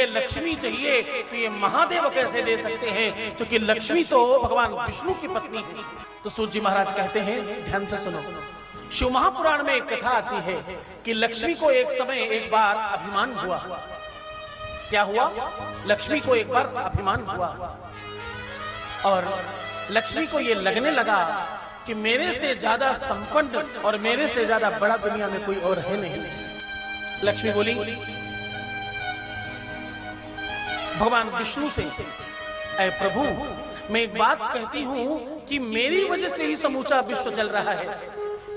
मुझे लक्ष्मी चाहिए, तो ये महादेव कैसे दे सकते हैं, क्योंकि लक्ष्मी तो भगवान विष्णु की पत्नी है। तो सूत जी महाराज कहते हैं, ध्यान से सुनो, शिव महापुराण में एक कथा आती है कि लक्ष्मी को एक समय एक बार अभिमान हुआ। क्या हुआ? लक्ष्मी को एक बार अभिमान हुआ और लक्ष्मी को यह लगने लगा कि मेरे से ज्यादा संपन्न और मेरे से ज्यादा बड़ा दुनिया में कोई और है नहीं। लक्ष्मी बोली भगवान विष्णु से, ऐ प्रभु, मैं एक बात कहती हूं कि मेरी वजह से ही समूचा विश्व चल रहा है।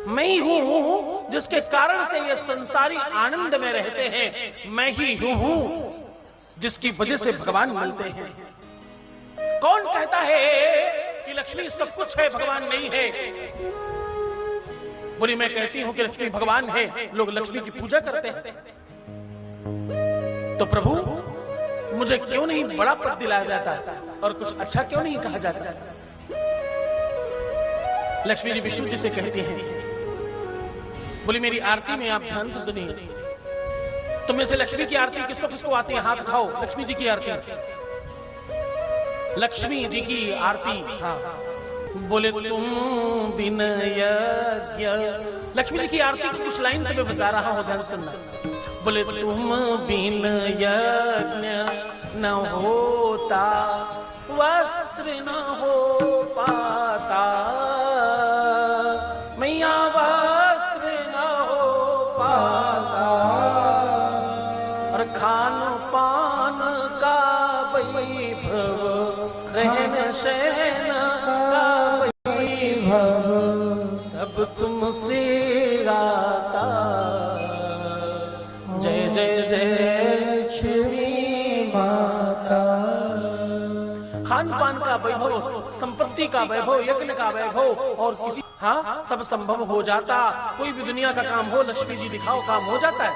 मैं ही हूं जिसके कारण से ये संसारी आनंद में रहते हैं। मैं ही हूं जिसकी वजह से भगवान मिलते हैं। कौन कहता है कि लक्ष्मी सब कुछ है, भगवान नहीं है? बोली मैं कहती हूं कि लक्ष्मी भगवान है, लोग लक्ष्मी की पूजा करते हैं। तो प्रभु, मुझे क्यों नहीं बड़ा पद दिलाया जाता और कुछ अच्छा क्यों नहीं कहा जाता? लक्ष्मी जी विष्णु जी से कहती हैं, बोली मेरी आरती में आप ध्यान से सुनिए। तुम में से लक्ष्मी की आरती किसको किसको आती है? हाथ उठाओ। लक्ष्मी जी की आरती, लक्ष्मी जी की आरती। हाँ, बोले तुम बिन यज्ञ। लक्ष्मी जी की आरती की कुछ लाइन तुम्हें बता रहा हूं, ध्यान सुनना। बोले तुम बिन यज्ञ न होता, वस्त्र न हो पाता, मैया वस्त्र न हो पाता, और खान पान का वैभव, रहन सहन का वैभव, सब तुमसे गाता। जय जय जय लक्ष्मी माता। खान पान का वैभव, संपत्ति का वैभव, यज्ञ का वैभव, और किसी हाँ सब संभव हो जाता। कोई भी दुनिया का काम हो, लक्ष्मी जी दिखाओ, काम हो जाता है।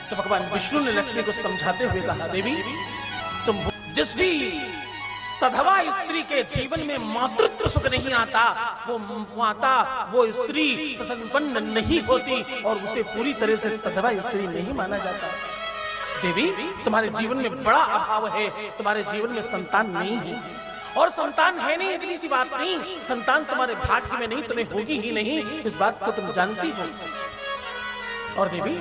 तो भगवान विष्णु ने लक्ष्मी को समझाते हुए कहा, देवी तुम जिस भी सधवा स्त्री के जीवन में मातृत्व सुख नहीं आता, वो माता, वो स्त्री ससंपन्न नहीं होती और उसे पूरी तरह से सधवा स्त्री नहीं माना जाता। देवी तुम्हारे जीवन में बड़ा अभाव है, तुम्हारे जीवन में संतान नहीं है, और संतान है नहीं इतनी सी बात नहीं, संतान तुम्हारे भाग्य में नहीं, तुम्हें होगी ही नहीं, इस बात को तुम जानती हो। और देवी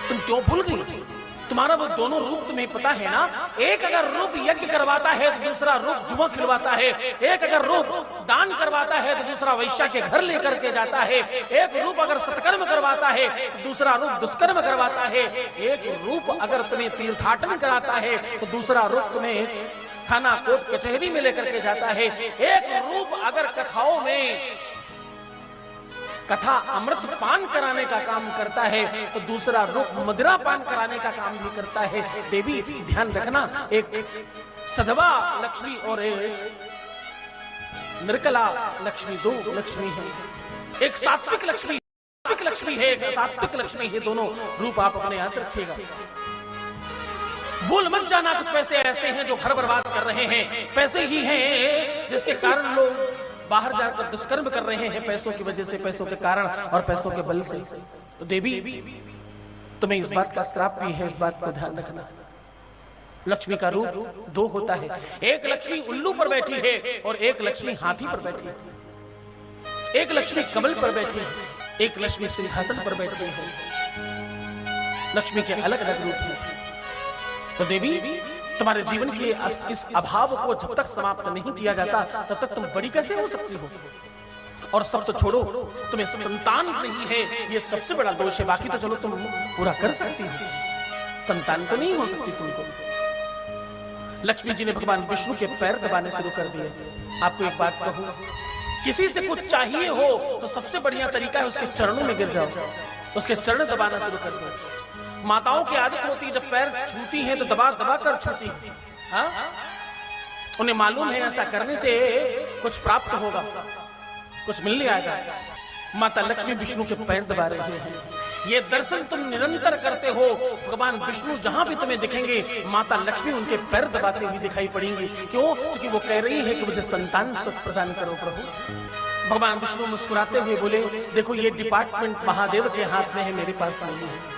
तुम क्यों भूल गई? तुम्हारा वो दोनों रूप तुम्हें पता है ना। एक अगर रूप यज्ञ करवाता है तो दूसरा रूप जुआ खिलवाता है। एक अगर रूप दान करवाता है तो दूसरा वैश्या के घर लेकर के जाता है। एक रूप अगर सत्कर्म करवाता है तो दूसरा रूप दुष्कर्म करवाता है। एक रूप अगर तुम्हें तीर्थाटन कराता है तो दूसरा रूप तुम्हें थाना कोर्ट कचहरी में लेकर के जाता है। एक रूप अगर कथाओं में कथा अमृत पान कराने का काम करता है तो दूसरा रूप मदिरा पान कराने का काम भी करता है। देवी ध्यान रखना, एक सधवा लक्ष्मी और एक निर्कला लक्ष्मी, दो लक्ष्मी है। एक सात्विक लक्ष्मी है, एक सात्विक लक्ष्मी है। दोनों रूप आप अपने याद रखिएगा। भूल मत जाना, कुछ पैसे ऐसे हैं जो घर बर्बाद कर रहे हैं, पैसे ही हैं जिसके कारण लोग बाहर जाकर दुष्कर्म कर रहे हैं, पैसों की वजह से, पैसों के कारण और पैसों के बल से। तो देवी तुम्हें इस बात का श्राप भी है, इस बात को ध्यान रखना। लक्ष्मी का रूप दो होता है, एक लक्ष्मी उल्लू पर बैठी है और एक लक्ष्मी हाथी पर बैठी है। एक लक्ष्मी कमल पर बैठी है, एक लक्ष्मी सिंहासन पर बैठी है। लक्ष्मी के अलग अलग रूप हैं। तो देवी तुम्हारे जीवन के इस अभाव को जब तक समाप्त नहीं किया जाता तब तक तुम बड़ी कैसे हो सकती हो? और सब तो छोड़ो, तुम्हें संतान नहीं है, ये सबसे बड़ा दोष है। बाकी तो चलो तुम पूरा कर सकती हो, संतान तो नहीं हो सकती तुमको। लक्ष्मी जी ने भगवान विष्णु के पैर दबाने शुरू कर दिए। आपको एक बात कहूं, किसी से कुछ चाहिए हो तो सबसे बढ़िया तरीका है उसके चरणों में गिर जाओ, उसके चरण दबाना शुरू कर दो। माताओं की आदत होती है जब पैर छूती हैं तो दबा दबा कर छूती हैं। हाँ? उन्हें मालूम है ऐसा करने से कुछ प्राप्त होगा, कुछ मिलने आएगा। माता लक्ष्मी विष्णु के पैर दबा रहे हैं। ये दर्शन तुम निरंतर करते हो, भगवान विष्णु जहां भी तुम्हें दिखेंगे माता लक्ष्मी उनके पैर दबाते हुए दिखाई पड़ेंगी। क्यों? क्योंकि वो कह रही है कि मुझे संतान सुख प्रदान करो प्रभु। भगवान विष्णु मुस्कुराते हुए बोले, देखो ये डिपार्टमेंट महादेव के हाथ में है, मेरे पास नहीं है।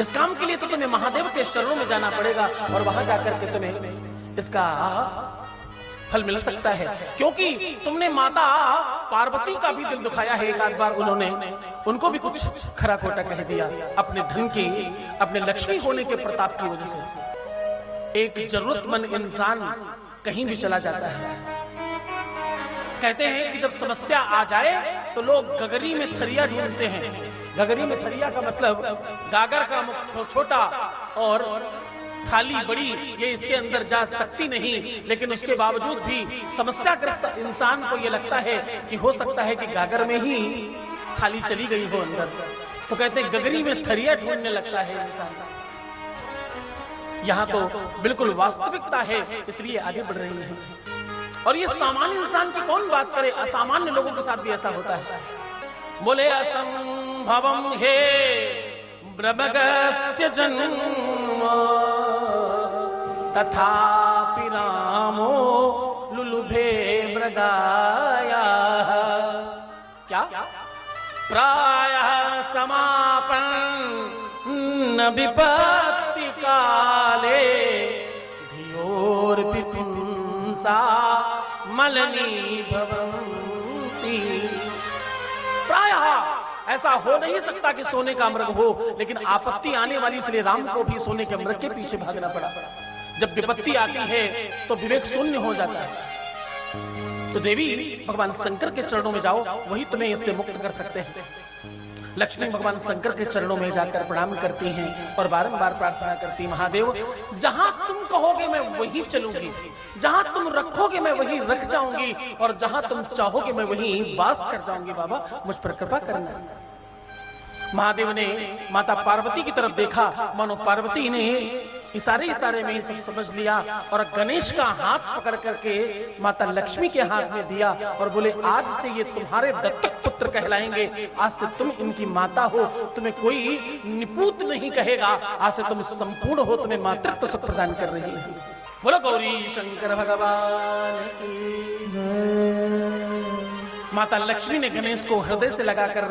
इस काम के लिए तो तुम्हें महादेव के चरणों में जाना पड़ेगा और वहां जाकर के तुम्हें इसका फल मिल सकता है, क्योंकि तुमने माता पार्वती का भी दिल दुखाया है। एक आध बार उन्होंने उनको भी कुछ खरा खोटा कह दिया अपने धन की, अपने लक्ष्मी होने के प्रताप की वजह से। एक जरूरतमंद इंसान कहीं भी चला जाता है, कहते हैं कि जब समस्या आ जाए तो लोग गगरी में थरिया ढूंढते हैं। गगरी में थरिया का मतलब गागर का मुख छोटा और थाली बड़ी, ये इसके अंदर जा सकती नहीं, लेकिन उसके बावजूद भी समस्याग्रस्त इंसान को ये लगता है कि हो सकता है कि गागर में ही थाली चली गई हो अंदर, तो कहते हैं गगरी में थरिया ढूंढने लगता है इंसान। यहां तो बिल्कुल वास्तविकता है, इसलिए आगे बढ़ रही है। और ये सामान्य इंसान की कौन बात करे, असामान्य लोगों के साथ भी ऐसा होता है। बोले असंभवम हे ब्रह्मगस्य जन्म तथापि रामो लुलुभे मृगाया। क्या प्रायः समापन्न विपत्ति काले धियोर्पिपुंसा मलनी भवन्ति। प्रायः ऐसा हो नहीं सकता कि सोने का मृग हो, लेकिन आपत्ति आने वाली इसलिए राम को भी सोने के मृग के पीछे भागना पड़ा। जब विपत्ति आती है तो विवेक शून्य हो जाता है। तो देवी भगवान शंकर के चरणों में जाओ, वही तुम्हें इससे मुक्त कर सकते हैं। लक्ष्मी भगवान शंकर के चरणों में जाकर प्रणाम करती हैं और बारंबार प्रार्थना करती, महादेव जहां तुम कहोगे मैं वही चलूंगी, जहां तुम रखोगे मैं वही रख जाऊंगी, और जहां तुम चाहोगे मैं वही वास कर जाऊंगी। बाबा मुझ पर कृपा करना। महादेव ने माता पार्वती की तरफ देखा, मानो पार्वती ने इशारे में ही सब समझ लिया, और गणेश का हाथ पकड़ करके माता लक्ष्मी के हाथ में दिया और बोले आज से ये तुम्हारे दत्तक पुत्र कहलाएंगे, आज से तुम इनकी माता हो, तुम्हें कोई निपूत नहीं कहेगा, आज से तुम संपूर्ण हो, तुम्हें मातृत्व सुख प्रदान कर रही है। बोलो गौरी शंकर भगवान की। माता लक्ष्मी ने गणेश को हृदय से लगाकर